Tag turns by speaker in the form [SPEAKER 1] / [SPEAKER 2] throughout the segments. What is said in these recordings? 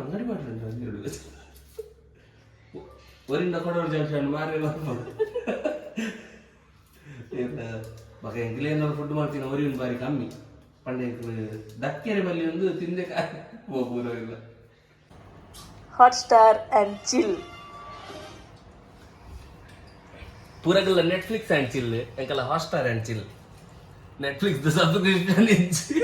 [SPEAKER 1] ಅಂಗಡಿ ಮಾಡ್ರಿ ಒರಿಂದ ಕೊಡೋರು ಜಂಕ್ಷನ್ ಮಾರಿ ಮಗ ಎಂಗ್ಲೇನೋ ಫುಡ್ ಮಾಡ್ತೀನಿ ಒರಿನ ಬಾರಿ ಕಮ್ಮಿ ಪಂಡೆ ದಕ್ಕೆರೆ ಬಲ್ಲಿ ಒಂದು ತಿಂದೆ ಪೂರ ಇಲ್ಲ
[SPEAKER 2] ಹಾಟ್ಸ್ಟಾರ್ ಆ್ಯಂಡ್ ಚಿಲ್
[SPEAKER 1] ಪೂರಗಲ್ಲ ನೆಟ್ಫ್ಲಿಕ್ಸ್ ಆ್ಯಂಡ್ ಚಿಲ್ ಎಂಕಲ್ಲ Hotstar and chill Netflix subscription ಇಚ್ಚಿ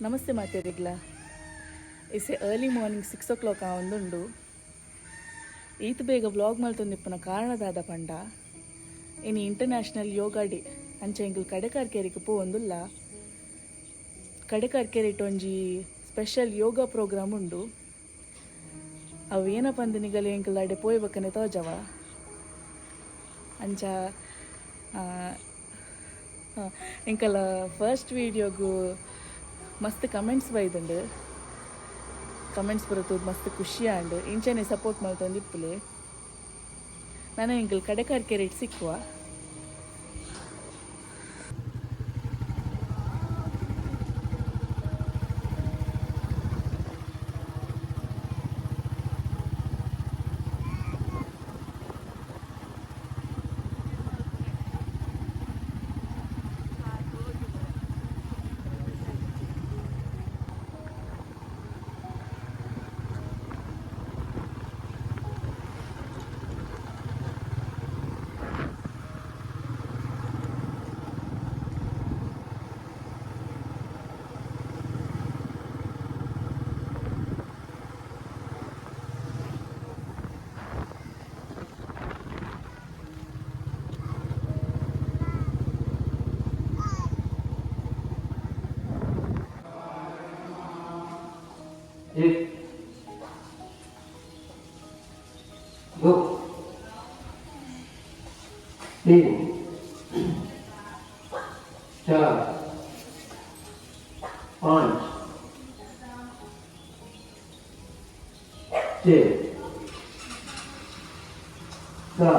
[SPEAKER 2] ನಮಸ್ತೆ ಮಾತೇರಿಗ್ಲ ಇಸೆ ಅರ್ಲಿ ಮಾರ್ನಿಂಗ್ 6 o'clock ಒಂದುಂಡು ಈತ ಬೇಗ ವ್ಲಾಗ್ ಮಲ್ತೊಂದಿಪ್ಪನ ಕಾರಣದಾದ ಪಂಡ ಇನ್ನು ಇಂಟರ್ನ್ಯಾಷನಲ್ ಯೋಗ ಡೇ ಅಂಚೆ ಎಂಕಲ್ ಕಡೆಕಾರ್ಕೆರೆಗೆ ಪೋವೊಂದುಲ್ಲ ಕಡೆಕಾರ್ಕೆರೆಟ್ ಒಂಜಿ ಸ್ಪೆಷಲ್ ಯೋಗ ಪ್ರೋಗ್ರಾಮ್ ಉಂಡು ಅವು ಏನಪ್ಪ ಅಂದ ನಿಗಲು ಎಂಕಲ್ ಅಡೆ ಪೋಯ್ಬೇಕನೆ ತೋಜವ ಅಂಚ ಎಂಕಲ ಫಸ್ಟ್ ವೀಡಿಯೋಗು ಮಸ್ತ್ ಕಮೆಂಟ್ಸ್ ಬೈದುಂಡು ಕಮೆಂಟ್ಸ್ ಬರುತ್ತದು ಮಸ್ತ್ ಖುಷಿ ಆಂಡು ಇಂಚನೆ ಸಪೋರ್ಟ್ ಮಾಡ್ತೊಂದಿಪ್ಪುಲೆ ನಾನು ಎಂಕಲ್ ಕಡೆಕಾರ್ಕೆರೆಟ್ ಸಿಕ್ಕುವ
[SPEAKER 1] एक दो तीन चार पाँच छः सात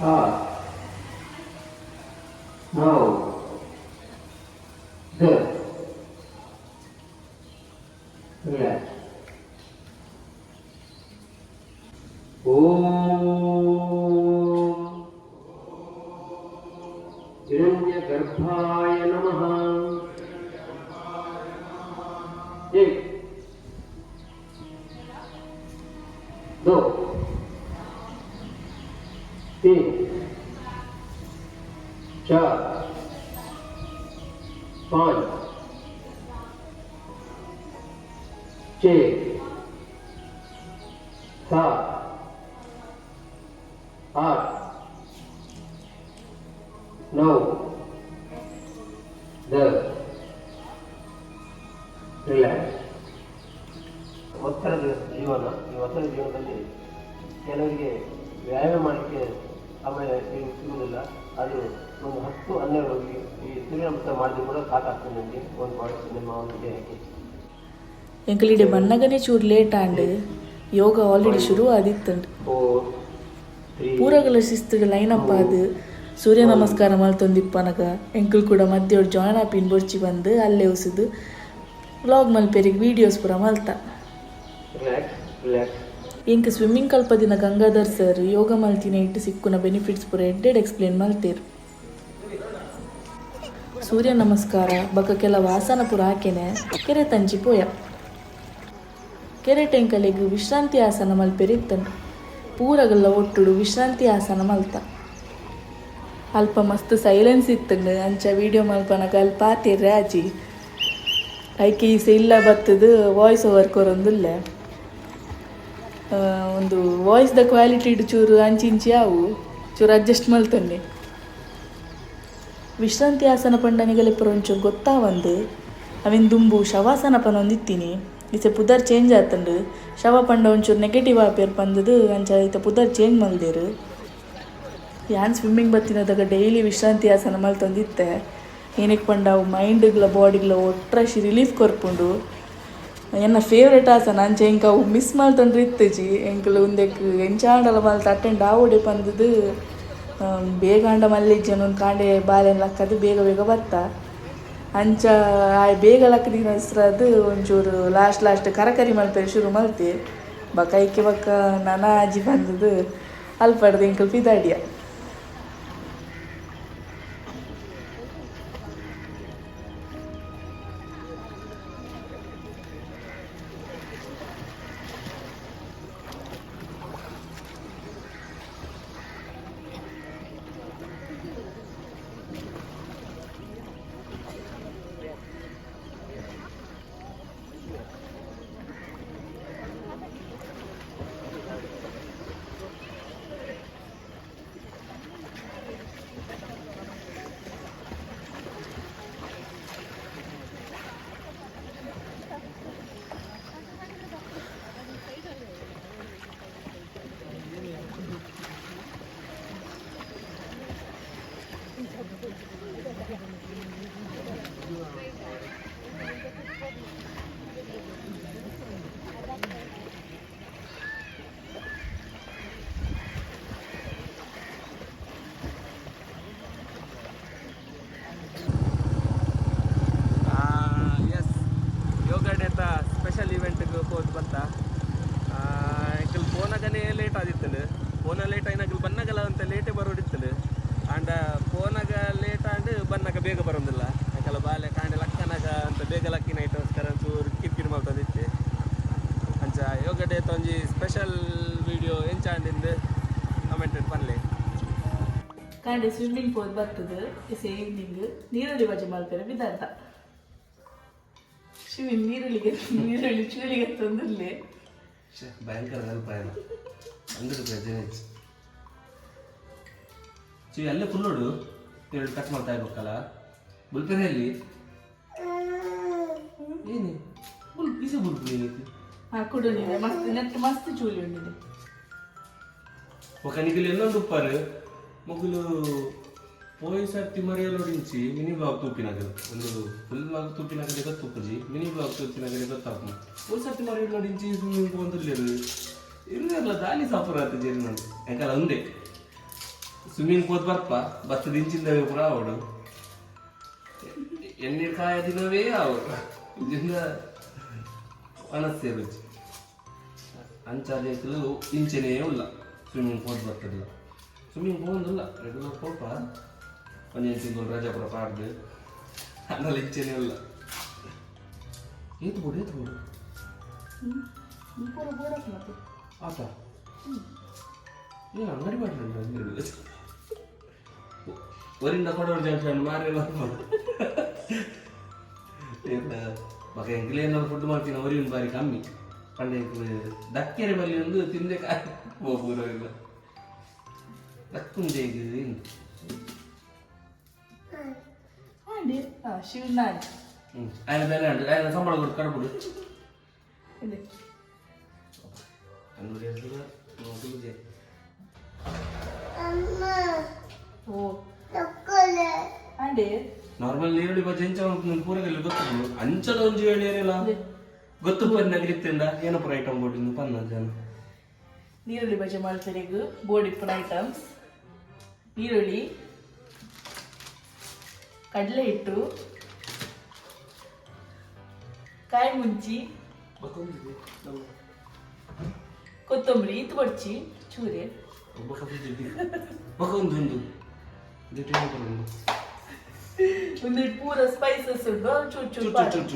[SPEAKER 1] आठ नौ 10 Relax. Om Hiranyagarbhaya Namaha. एक दो तीन चार पाँच 6 7 8 9 10 ರಿಲ್ಯಾಕ್ಸ್. ಒತ್ತಡದ ಜೀವನ, ಈ ಒತ್ತಡದ ಜೀವನದಲ್ಲಿ ಕೆಲವರಿಗೆ ವ್ಯಾಯಾಮ ಮಾಡಲಿಕ್ಕೆ ಸಮಯ ಸಿಗುವುದಿಲ್ಲ. ಅದು ಒಂದು 10-12 ಈ ಸೂರ್ಯನಮಸ್ಕಾರ ಮಾಡಿದ್ರು ಕೂಡ ಸಾಕಾಗ್ತದೆ ನನಗೆ ಒಂದು ಬಾಡಿ ನಿಮ್ಮ ಒಂದು ದೇಹಕ್ಕೆ.
[SPEAKER 2] ಎಂಕಲಿಡೆ ಬನ್ನಗನೆ ಚೂರು ಲೇಟ್ ಆಂಡ್ ಯೋಗ ಆಲ್ರೆಡಿ ಶುರು ಆದಿತ್ತಂಡು ಪೂರಗಲ ಶಿಸ್ತುಡು ಲೈನಪ್ ಆದು ಸೂರ್ಯ ನಮಸ್ಕಾರ ಮಲ್ತೊಂದಿಪ್ಪನಗ ಎಂಕಲ್ ಕೂಡ ಮಧ್ಯೆ ಜಾಯ್ನ್ ಆಪಿನ್ ಬೊರ್ಚಿ ಬಂದು ಅಲ್ಲೇ ಉಸಿದು ವ್ಲಾಗ್ ಮಲ್ಪೆರಿಗೆ ವೀಡಿಯೋಸ್ ಪೂರ ಮಲ್ತ ಎಂಕ್ ಸ್ವಿಮ್ಮಿಂಗ್ ಕಲ್ಪದಿನ ಗಂಗಾಧರ್ ಸರ್ ಯೋಗ ಮಲ್ತಿನ ಇಟ್ಟು ಸಿಕ್ಕುನ ಬೆನಿಫಿಟ್ಸ್ ಪೂರ ಎಡ್ಡೆಡ್ ಎಕ್ಸ್ಪ್ಲೇನ್ ಮಲ್ತೇರು. ಸೂರ್ಯ ನಮಸ್ಕಾರ ಬಕ ಕೆಲವು ಆಸನ ಪೂರ ಹಾಕೆನೆ ಕೆರೆ ತಂಚಿ ಪೋಯ ಕೆರೆ ಟೆಂಕಲೆಗ್ ವಿಶ್ರಾಂತಿ ಆಸನ ಮಲ್ಪೆರಿತ್ತಂಡು ಪೂರಗಲ್ಲ ಒಟ್ಟುಡು ವಿಶ್ರಾಂತಿ ಆಸನ ಮಲ್ತ ಅಲ್ಪ ಮಸ್ತ್ ಸೈಲೆನ್ಸ್ ಇತ್ತಂಡು ಅಂಚ ವೀಡಿಯೋ ಮಲ್ಪನಗ ಅಲ್ಪ ಆತಿರ್ರೆ ಆಜಿ ಐಕೆ ಈಸ ಇಲ್ಲ ಬತ್ತದು ವಾಯ್ಸ್ ಓವರ್ ಕೊರೊಂದುಲ್ಲ ಒಂದು ವಾಯ್ಸ್ದ ಕ್ವಾಲಿಟಿ ಚೂರು ಅಂಚಿಂಚಿ ಅವು ಚೂರು ಅಡ್ಜಸ್ಟ್ ಮಲ್ತೊಂಡೆ ವಿಶ್ರಾಂತಿ ಆಸನ ಪಂಡನಿಗಲೆ ಪುರ ಒಂಚೂರು ಗೊತ್ತಾವಂದು ಅವಿನ ದುಂಬು ಶವಾಸನ ಪನೊಂದಿತ್ತೀನಿ ಈಚೆ ಪುದರ್ ಚೇಂಜ್ ಆತಂಡು ಶವ ಪಂಡ ಒಂಚೂರು ನೆಗೆಟಿವ್ ಆಪೇರ್ ಬಂದದು ಅಂಚ ಈತ ಪುದರ್ ಚೇಂಜ್ ಮಲ್ದೇರು ಯಾನ್ ಸ್ವಿಮ್ಮಿಂಗ್ ಬತ್ತಿನದಾಗ ಡೈಲಿ ವಿಶ್ರಾಂತಿ ಆಸನ ಮಲ್ತೊಂದಿತ್ತೆ ಏನಕ್ಕೆ ಪಂಡವು ಮೈಂಡ್ಗಳ ಬಾಡಿಗಳ ಒಟ್ರಾಶಿ ರಿಲೀಫ್ ಕೊರ್ಪುಂಡು ಎನ್ನ ಫೇವ್ರೆಟ್ ಆಸನ ಅಂಚೆ ಎಂಕ ಅವು ಮಿಸ್ ಮಾಡ್ತಂಡ್ರೆ ಇತ್ತಜಿ ಎಂಕಲು ಒಂದಕ್ಕೆ ಎಂಚಾಂಡಲ ಮಲ್ತ ಅಟೆಂಡ್ ಆವಡೆ ಪಂದದು ಬೇಗಾಂಡ ಮಲ್ಲಿಜ್ಜನ ಒಂದು ಕಾಂಡೆ ಬಾಲೆನ ಲಕ್ಕದು ಬೇಗ ಬೇಗ ಬತ್ತ ಅಂಚ ಆ ಬೇಗ ಲಕ್ಕದಿನ ಹೆಸ್ರದು ಒಂಚೂರು ಲಾಸ್ಟ್ ಕರಕರಿ ಮಲ್ಪೇರಿ ಶುರು ಮಲ್ತೆ ಬಕೈಕೆ ಬಕ್ಕ ನನ್ನ ಅಜ್ಜಿ ಬಂದದು ಅಲ್ಪಡ್ದು ಎಂಕಲ್ ಪಿದಾಡಿಯ.
[SPEAKER 3] ಸ್ಪೆಷಲ್ ಇವೆಂಟ್ಗೆ ಹೋಗಿ ಬಂತ ಎಂಕಲ್ ಫೋನಾಗನೇ ಲೇಟ್ ಆದಿತ್ತಲು ಫೋನ ಲೇಟ್ ಆಯ್ನಾಗಲ್ ಬನ್ನಾಗಲ್ಲ ಅಂತ ಲೇಟೇ ಬರೋಡಿತ್ತಲು ಆಂಡ ಫೋನಾಗ ಲೇಟ್ ಆಂಡ್ ಬನ್ನಾಗ ಬೇಗ ಬರೋದಿಲ್ಲ ಯಾಕಲ್ಲ ಬಾಲೆ ಕಾಂಡೆ ಲಕ್ಕನಾಗ ಅಂತ ಬೇಗ ಲಕ್ಕಿನ ಐಟೋಸ್ಕರ ಚೂರು ಕಿರಿಕಿರಿ ಮಾಡ್ತದಿತ್ತೆ ಅಂಚ ಯೋಗ ಡೇ ಒಂಜಿ ಸ್ಪೆಷಲ್ ವಿಡಿಯೋ ಎಂಚಾಂಡಿಂದು ಕಮೆಂಟೆಡ್ ಪನ್ಲೆ
[SPEAKER 2] ಕಾಂಡೆ ಸ್ವಿಮ್ಮಿಂಗ್ ಪೋಲ್ ಬರ್ತದೆ ಇಸ್ ಈವ್ನಿಂಗ್ ನೀರಲ್ಲಿ ಬಜೆ ಮಾಡ್ತಾರೆ ಬಿದ್ದಾರ್ಥ ಶಿವಿ ನೀರುಳ್ಳಿ ಚೂಲಿಗೆ ತಂದಿರಲಿ
[SPEAKER 3] ಭಯಂಕರ ನೆನಪಾಯನ ಅಂಗಡಿ ಜನಿಚ್ ಚಿವಿ ಅಲ್ಲೇ ಫುಲ್ ನೋಡು ಎರಡು ಕಟ್ ಮಾಡ್ತಾ ಇರ್ಬೇಕಲ್ಲ ಬುಲ್ಪೆನಲ್ಲಿ ಏನು ಫುಲ್ ಪೀಸ ಬುಲ್ಪೆ ಏನೈತಿ
[SPEAKER 2] ಕೊಡು ನೀನು ಮಸ್ತ್ ಚೂಲಿ ಉಂಡಿದೆ
[SPEAKER 3] ఒక నిఖిల్ ఎన్నో దుప్పారు ముగ్గులు పోయి ಸರ್ತಿ ಮರೆಯಲೋಡಿಂಚಿ ಮಿನಿ ಬ್ಲಾಗ್ ತೂಪಿನಾಗ ಒಂದು ಫುಲ್ ಬ್ಲಾಗ್ ತೂಪಿನಾಗ ಗೊತ್ತುಪ್ಪಜಿ ಮಿನಿ ಬ್ಲಾಗ್ ತೂಪಿನಾಗ ಗೊತ್ತಾಪ ಹೋಯ್ ಸರ್ತಿ ಮರೆಯಲೋಡಿಂಚಿ ಸ್ವಿಮ್ಮಿಂಗ್ ಬಂದಿರ್ಲೇರು ಇರ್ಲಿಲ್ಲ ದಾಲಿ ಸಾಪುರ ಆತ ಜೇರಿ ನಾನು ಯಾಕಲ್ಲ ಒಂದೇ ಸ್ವಿಮ್ಮಿಂಗ್ ಹೋದ್ ಬರ್ಪ ಬತ್ತದ ಇಂಚಿಂದವೇ ಪುರ ಅವಡು ಎಣ್ಣೀರು ಕಾಯ ದಿನವೇ ಅವರು ಇದರಿಂದ ಮನಸ್ಸೇ ರುಚಿ ಅಂಚಾದೇಕಲು ಇಂಚೆನೇ ಇಲ್ಲ ಸ್ವಿಮ್ಮಿಂಗ್ ಹೋದ್ ಬರ್ತದಿಲ್ಲ ಸ್ವಿಮ್ಮಿಂಗ್ ಹೋಗಂದಿಲ್ಲ ರೆಗ್ಯುಲರ್ ಹೋಪ ಒಂದೇನು ತಿಂಗಳು ರಜಾಪುರ ಪಾಡ್ದು ಅದ್ರಲ್ಲಿ ಇಂಚೆನೇ ಇಲ್ಲ ಏತ್ಬಿಡು ಆತ ಏನು ಅಂಗಡಿ ಮಾಡ್ರಿ ಒರಿಂದ ಕೊಡೋರು ಜಂಕ್ಷನ್ ಮಾರಿ ಬರ್ಬೋದು ಮಗ ಎಂಕ್ಲೇನಾದ್ರು ಫುಡ್ ಮಾಡ್ತೀನಿ ಅವರಿನ ಬಾರಿ ಕಮ್ಮಿ ಪಂಡೆ ದಕ್ಕೆರೆ ಬಲ್ಲಿ ಒಂದು ತಿಂದೆ ಹೋಗ್ಬೂರಿಲ್ಲ ದಕ್ಕುಂದೆ ಏನು
[SPEAKER 2] ಶಿವನಾಥ್
[SPEAKER 3] ఆయన ಬೇರೆ ఆయన ಸಂಬಳ ಕೊಟ್ಟು ಕಡ್ಬಿಡು ನಾರ್ಮಲ್ ನೀರುಳ್ಳಿ ಬಜ್ಜಿ ಹೆಂಚ ಪೂರಗಲ್ಲಿ ಗೊತ್ತು ಅಂಚದ ಒಂಜಿ ಹೇಳಿರಲ್ಲ ಗೊತ್ತು ಪನ್ನಗಿತ್ತಂಡ ಏನಪ್ಪ ಐಟಮ್ ಬೋರ್ಡಿಂದ ಪನ್ನ ಜನ
[SPEAKER 2] ನೀರುಳ್ಳಿ ಬಜ್ಜಿ ಮಾಡ್ತಾರೆ ಬೋರ್ಡ್ ಇಪ್ಪನ ಐಟಮ್ಸ್ ಈರುಳ್ಳಿ ಕಡಲೆ ಹಿಟ್ಟು ಕಾಯಿ ಮುಂಚಿ ಕೊತ್ತಂಬರಿ ಇದು ಬಡ್ಚಿ ಚೂರೆ ಒಂದು ಪೂರ ಸ್ಪೈಸಸ್ ಉಂಟು ಚೂರು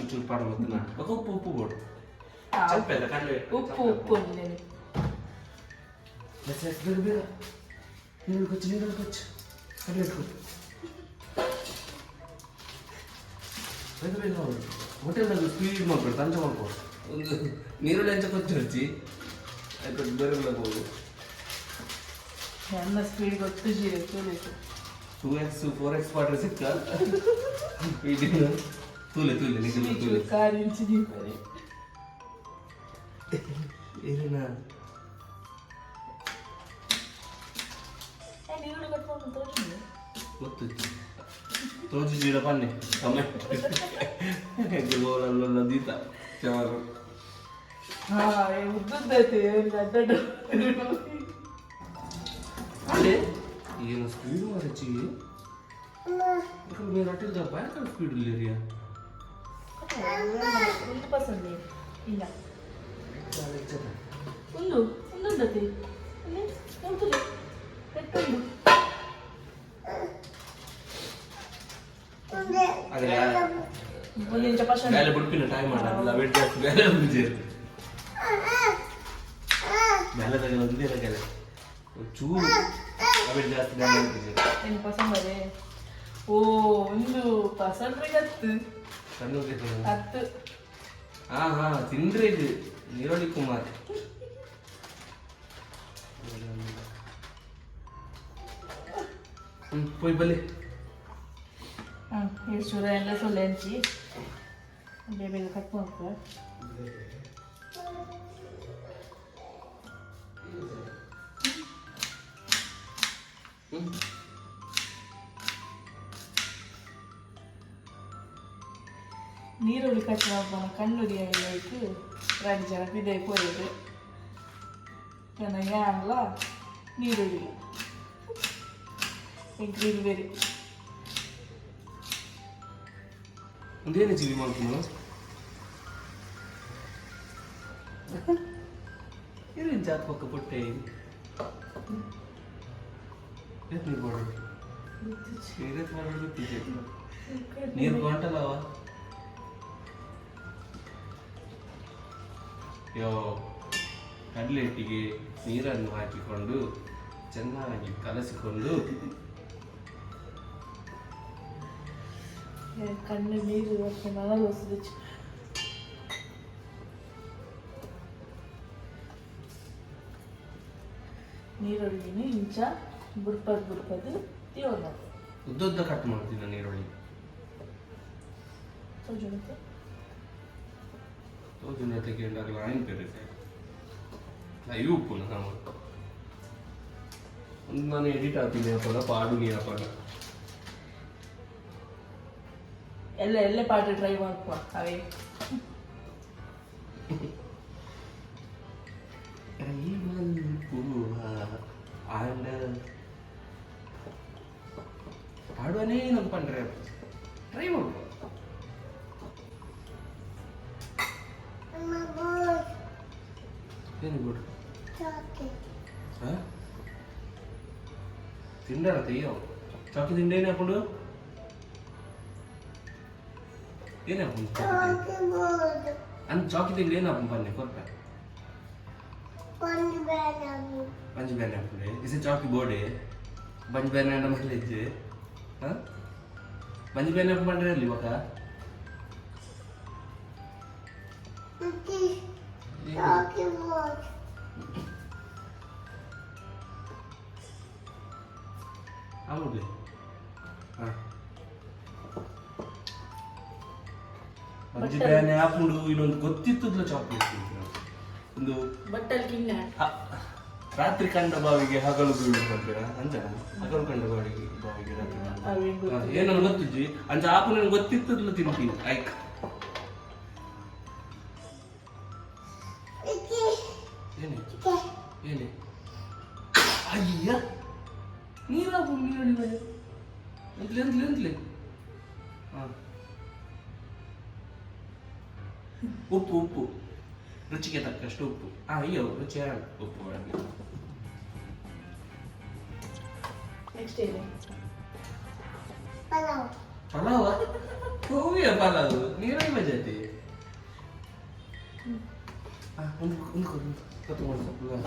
[SPEAKER 2] ಚೂರು
[SPEAKER 3] ಉಪ್ಪು ಉಪ್ಪು ಬೋಡು
[SPEAKER 2] ಉಪ್ಪು
[SPEAKER 3] ಹೋಟೆಲ್ನಾಗ ಸ್ವೀಟ್ ಮಾಡ್ಕೊಡು ತಂಚ ಮಾಡ್ಕೊ ಒಂದು ನೀರುಳ್ಳಿ ಹಂಚ ಕೊಚ್ಚು ಹಚ್ಚಿ ಆಯ್ತು ಬೇರೆ ಹೋಗು
[SPEAKER 2] ನನ್ನ ಸ್ಪೀಡ್ ಗೊತ್ತು ಜೀರೆ
[SPEAKER 3] 2x 4x ಪಾಟ್ರೆ ಸಿಕ್ಕ ತೂಲೆ ನಿಖಿಲ್
[SPEAKER 2] ಕಾರ್ ಇಂಚಿ ದೀಪರೆ
[SPEAKER 3] ಏನೇನ
[SPEAKER 2] ನೀರುಳ್ಳಿ ಕಟ್ ಮಾಡ್ಕೊಂಡು ತೋರಿಸಿ
[SPEAKER 3] ಗೊತ್ತಿತ್ತು ತೋಜಿ ಜೀಡ ಪನ್ನೆ ಗೋಲಲ್ಲ ದೀತ ಚವರು
[SPEAKER 2] ಉದ್ದೈತಿ
[SPEAKER 3] ಅಲ್ಲೇ ಏನು ಸ್ಪೀಡು ಮರಚಿ మీరు అటు భయంకర స్పీడ్ లేరియా
[SPEAKER 2] ಒಂದು ಪರ್ಸೆಂಟ್ ಇಲ್ಲ ಒಂದೊಂದತಿ ನೋಡ್ತದೆ ಪೆಟ್ರೋಲು
[SPEAKER 3] అదే
[SPEAKER 2] ಒಂದು ಇಂಚ ಪರ್ಸೆಂಟ್
[SPEAKER 3] గాలి బుడిపిన టైం అలా వెయిట్ చేస్తూ గాలి చేరు గాలి దగ్గర ఉంది గాలి చూ వెయిట్ చేస్తూ గాలి
[SPEAKER 2] ಏನು ಪರ್ಸೆಂಟ್ ಅದೇ ಓ ಒಂದು ಪರ್ಸೆಂಟ್ರಿಗೆ ಹತ್ತು
[SPEAKER 3] ತಿಂಡ್ರಿ ನೀರೋಳಿ ಕುಮಾರ್ పోయి బలి
[SPEAKER 2] ಎಷ್ಟು ಚೂರ ಎಲ್ಲ ಸೊಳ್ಳೆ ಹಂಚಿ ಬೇಗ ಬೇಗ ಕಟ್ ಮಾಡ್ಕೊ ನೀರುಳ್ಳಿ ಕಟ್ ಮಾಡ್ಬೋಣ ಕಣ್ಣುಡಿ ಆಯಿತು ரெண்டு ஜனக்கு இதே போயிடுது ஏன்னா ஏன்ல நீருள்ளி ಗ್ರೀನ್ ಬೇರೆ
[SPEAKER 3] ಒಂದೇನು ಜೀವಿ ಮಾಡ್ತೀನಿ ಏನು ಜಾತ್ ಪಕ್ಕ ಪುಟ್ಟೆ ನೀರು ಮಾಡೋದು ನೀರು ಗೊಂಟಲ್ಲವ ಕಡಲೆ ಹಿಟ್ಟಿಗೆ ನೀರನ್ನು ಹಾಕಿಕೊಂಡು ಚೆನ್ನಾಗಿ ಕಲಸಿಕೊಂಡು
[SPEAKER 2] ಕಣ್ಣು ನೀರು ಇವತ್ತು ನನಗೆ ಹೊಸದು ನೀರುಳ್ಳಿನ ಇಂಚ ಬುಡ್ಪದು ತೀವನ್ನ
[SPEAKER 3] ಉದ್ದುದ್ದ ಕಟ್ ಮಾಡ್ತೀನಿ ನೀರುಳ್ಳಿ
[SPEAKER 2] ಸೋಜುತ್ತೆ
[SPEAKER 3] ತೋಜುನ ತೆಗೆಂಡಾಗಲ ಆಯ್ನ್ ಪೆರುತ್ತೆ ಅಯ್ಯೂ ಉಪ್ಪು ನಮ್ಮ ಒಂದು ನಾನು ಎಡಿಟ್ ಆಗ್ತೀನಿ ಅಪ್ಪಲ್ಲ ಪಾಡು ನೀ ಅಪ್ಪಲ್ಲ
[SPEAKER 2] ಎಲ್ಲ ಪಾರ್ಟಿ ಟ್ರೈ ಮಾಡ್ಕೊ ಅವೇ
[SPEAKER 3] பாடுவானே நம்ம பண்றேன் ட்ரை பண்ணுவோம் ಏನು ಗುಡ್ ತಿಂಡಾರ ತೆಯ್ಯೋ ಚಾಕಿ ತಿಂಡಿ ಏನು ಹಾಕೊಂಡು ಏನು ಹಾಕೊಂಡು ಅಂದ್ ಚಾಕಿ ತಿಂಡಿ ಏನು ಹಾಕೊಂಡು ಬನ್ನಿ ಕೊರ್ಪ पंज बैन अपने इसे चौकी बोर्डे पंज बैन अंड मल्लेज हां पंज बैन अप पंड रही बका चौकी बोर्ड आमुदे हां पंज बैन हाಕೊಂಡು ಇನ್ನೊಂದು ಗೊತ್ತಿತ್ತುದ್ಲ ಚಾಕ್ಲೇಟ್ ಒಂದು
[SPEAKER 2] ಬಟ್ಟಲ್ ಕಿಂಗ
[SPEAKER 3] ರಾತ್ರಿ ಕಂಡ ಬಾವಿಗೆ ಹಗಲು ಬೀಳು ಅಂತೀರಾ ಅಂತ ಹಗಲು ಕಂಡ ಬಾವಿಗೆ ರಾತ್ರಿ ಏನೋ ಗೊತ್ತಿದ್ವಿ ಅಂತ ಆಪು ನನಗೆ ಗೊತ್ತಿತ್ತದ್ಲ ತಿಂತೀನಿ ಐಕ್ ಏನೇ ಏನೇ ಅಯ್ಯ ನೀರಾಪು ನೀರಳಿವೆ ಎಂತಲೇ ಎಂತಲೇ ಎಂತಲೇ ಹಾಂ ಉಪ್ಪು ಉಪ್ಪು ರುಚಿಗೆ ತಕ್ಕಷ್ಟು ಉಪ್ಪು ಅಯ್ಯೋ ರುಚಿ ಉಪ್ಪು
[SPEAKER 2] ನೆಕ್ಸ್ಟ್ ಏನು
[SPEAKER 3] ಪಲಾವ ಹೂವಿಯ ಪಲಾವು ನೀರಿನ ಜೊತೆ ಒಂದು ಕೊತ್ತಂಬರಿ ಸೊಪ್ಪು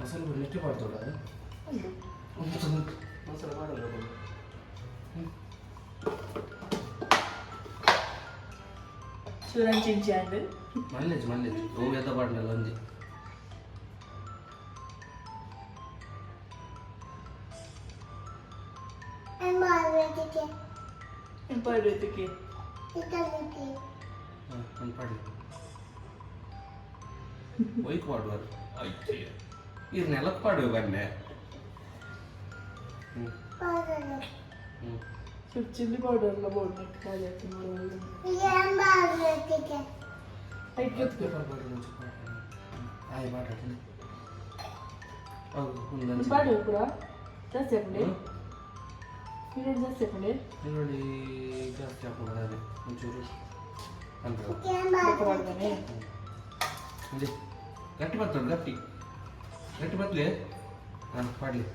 [SPEAKER 3] ಮಸಾಲೆ ಬರೀ ಎಷ್ಟು ಮಾಡ್ತೋಡ ಮಸಾಲೆ ಮಾಡಲ್ಲ
[SPEAKER 2] ಚೂರನ್ ಚಿಂಚಿ ಅಂಡ್
[SPEAKER 3] ಮಲ್ಲೇಜ್ ಹೋಗಿ ಎತ್ತ ಪಾಡ್ನಲ್ಲ ಒಂಜಿ
[SPEAKER 2] ಪಾಡೋದಕ್ಕೆ
[SPEAKER 3] ಒಂದು ಪಾಡಿ ಒಯ್ಕ್ ಮಾಡುವರು ಆಯ್ತು ಇದು ನೆಲಕ್ಕೆ ಪಾಡುವ ಬನ್ನೆ ಹ್ಞೂ
[SPEAKER 2] ಸ್ವಲ್ಪ ಚಿಲ್ಲಿ ಪೌಡರ್ ಎಲ್ಲ ಬೋರ್ಡ್ ಖಾಲಿ ಹಾಕಿ ಮಾಡುವಾಗ
[SPEAKER 3] ಆಯ್ ಮಾತಾಡ್ತೀನಿ
[SPEAKER 2] ಪಾಡು ಕೂಡ ಜಾಸ್ತಿ ಹಾಕೊಂಡೆ ಈರುಳ್ಳಿ ಜಾಸ್ತಿ ಹಾಕೊಂಡೆ
[SPEAKER 3] ಈರುಳ್ಳಿ ಜಾಸ್ತಿ ಹಾಕೋಬಾರ್ದು ಒಂಚೂರು ಅಂತ
[SPEAKER 2] ಮಾಡ್ತಾನೆ
[SPEAKER 3] ಇಲ್ಲಿ ಗಟ್ಟಿ ಬರ್ತದೆ ಗಟ್ಟಿ ಗಟ್ಟಿ ಬತ್ತಲಿ ಹಾಂ ಪಾಡಲಿ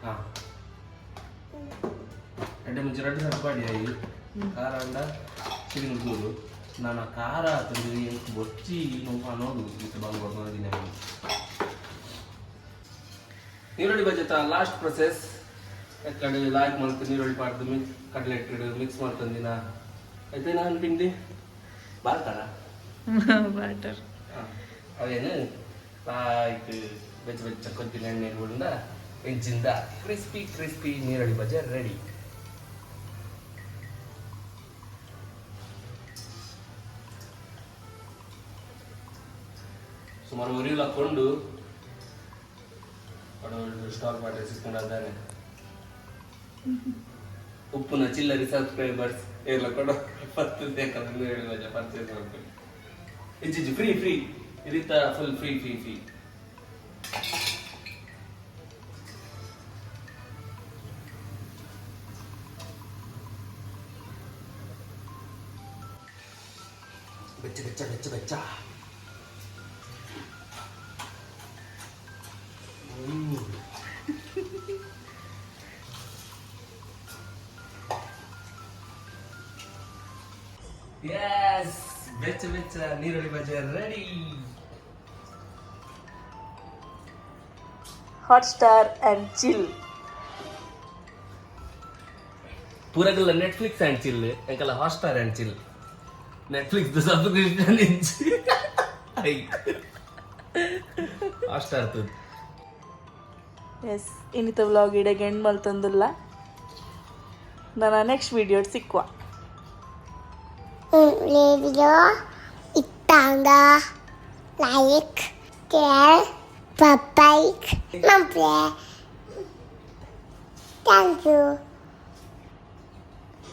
[SPEAKER 3] ಹಾಂ ಎಡ್ಡೆ ಮುಂಚೆ ರೆಡ್ಡಿ ಸರ್ ಪಾಡಿ ಆಯಿ ಖಾರ ಅಂಡ ಚಿಕನ್ ಕೂರು ನಾನು ಖಾರ ತಂದು ಎಂಟು ಬೊಚ್ಚಿ ನೋವು ನೋಡು ಮತ್ತೆ ಬಂದು ನೋಡಿದ್ದೀನಿ ನೀರುಳ್ಳಿ ಬಜೆಟ್ ಲಾಸ್ಟ್ ಪ್ರೊಸೆಸ್ ಯಾಕಂದ್ರೆ ಲಾಯ್ಕ್ ಮಾಡ್ತೀನಿ ನೀರುಳ್ಳಿ ಪಾಡ್ದು ಕಡ್ಲೆಟ್ ಮಿಕ್ಸ್ ಮಾಡ್ತಂದಿನ ಆಯ್ತು ನಾನು ಪಿಂಡಿ ಬಾರ್ತಾರ
[SPEAKER 2] ಬಾಟರ್
[SPEAKER 3] ಅವೇನು ಲಾಯ್ಕ್ ಬೆಚ್ಚ ಬೆಚ್ಚ ಕೊದ್ದಿನ ಎಣ್ಣೆಗಳಿಂದ ಹೆಂಚಿಂದ ಕ್ರಿಸ್ಪಿ ಕ್ರಿಸ್ಪಿ ನೀರುಳ್ಳಿ ಬಜೆ ರೆಡಿ ಸುಮಾರು ಉರಿಲ್ ಹಾಕೊಂಡು ಸ್ಟಾಕ್ ಮಾಡಿ ಸಿಕ್ಕೊಂಡಾನೆ ಉಪ್ಪುನ ಚಿಲ್ಲರಿ ಸಬ್ಸ್ಕ್ರೈಬರ್ಸ್ ಎಲ್ಲ ಕೊಡೋ ಯಾಕಂದ್ರೆ ಹೇಳಿ ಪರ್ಚೇಸ್ ಮಾಡ್ಕೊಂಡು ಇಜ್ಜಿ ಫ್ರೀ ಫ್ರೀ ಇದೀತ ಫುಲ್ ಫ್ರೀ ಫ್ರೀ ಫ್ರೀ ಬೆಚ್ಚ ಬೆಚ್ಚ ಬೆಚ್ಚ ಬೆಚ್ಚ Yes, ಬೆಚ್ಚ ಬೆಚ್ಚ ನೀರುಳ್ಳಿ ಬಜೆ ready.
[SPEAKER 2] Hotstar and chill
[SPEAKER 3] ಪೂರಗಲ್ಲ ನೆಟ್ಫ್ಲಿಕ್ಸ್ ಅಂಡ್ ಚಿಲ್ ಎಂಕಲ್ಲ Hotstar and chill Netflix subscription ಇಂಚಿ ಹಾಟ್ ಸ್ಟಾರ್ ತು
[SPEAKER 2] ಎಸ್ ಇನ್ನಿತ ವ್ಲಾಗ್ ಇಡೆಗೆ ಎಂಡ್ ಮಲ್ತಂದಿಲ್ಲ ನನ್ನ ನೆಕ್ಸ್ಟ್ ವಿಡಿಯೋ ಸಿಕ್ಕುವ
[SPEAKER 4] video ittanga like share subscribe thank you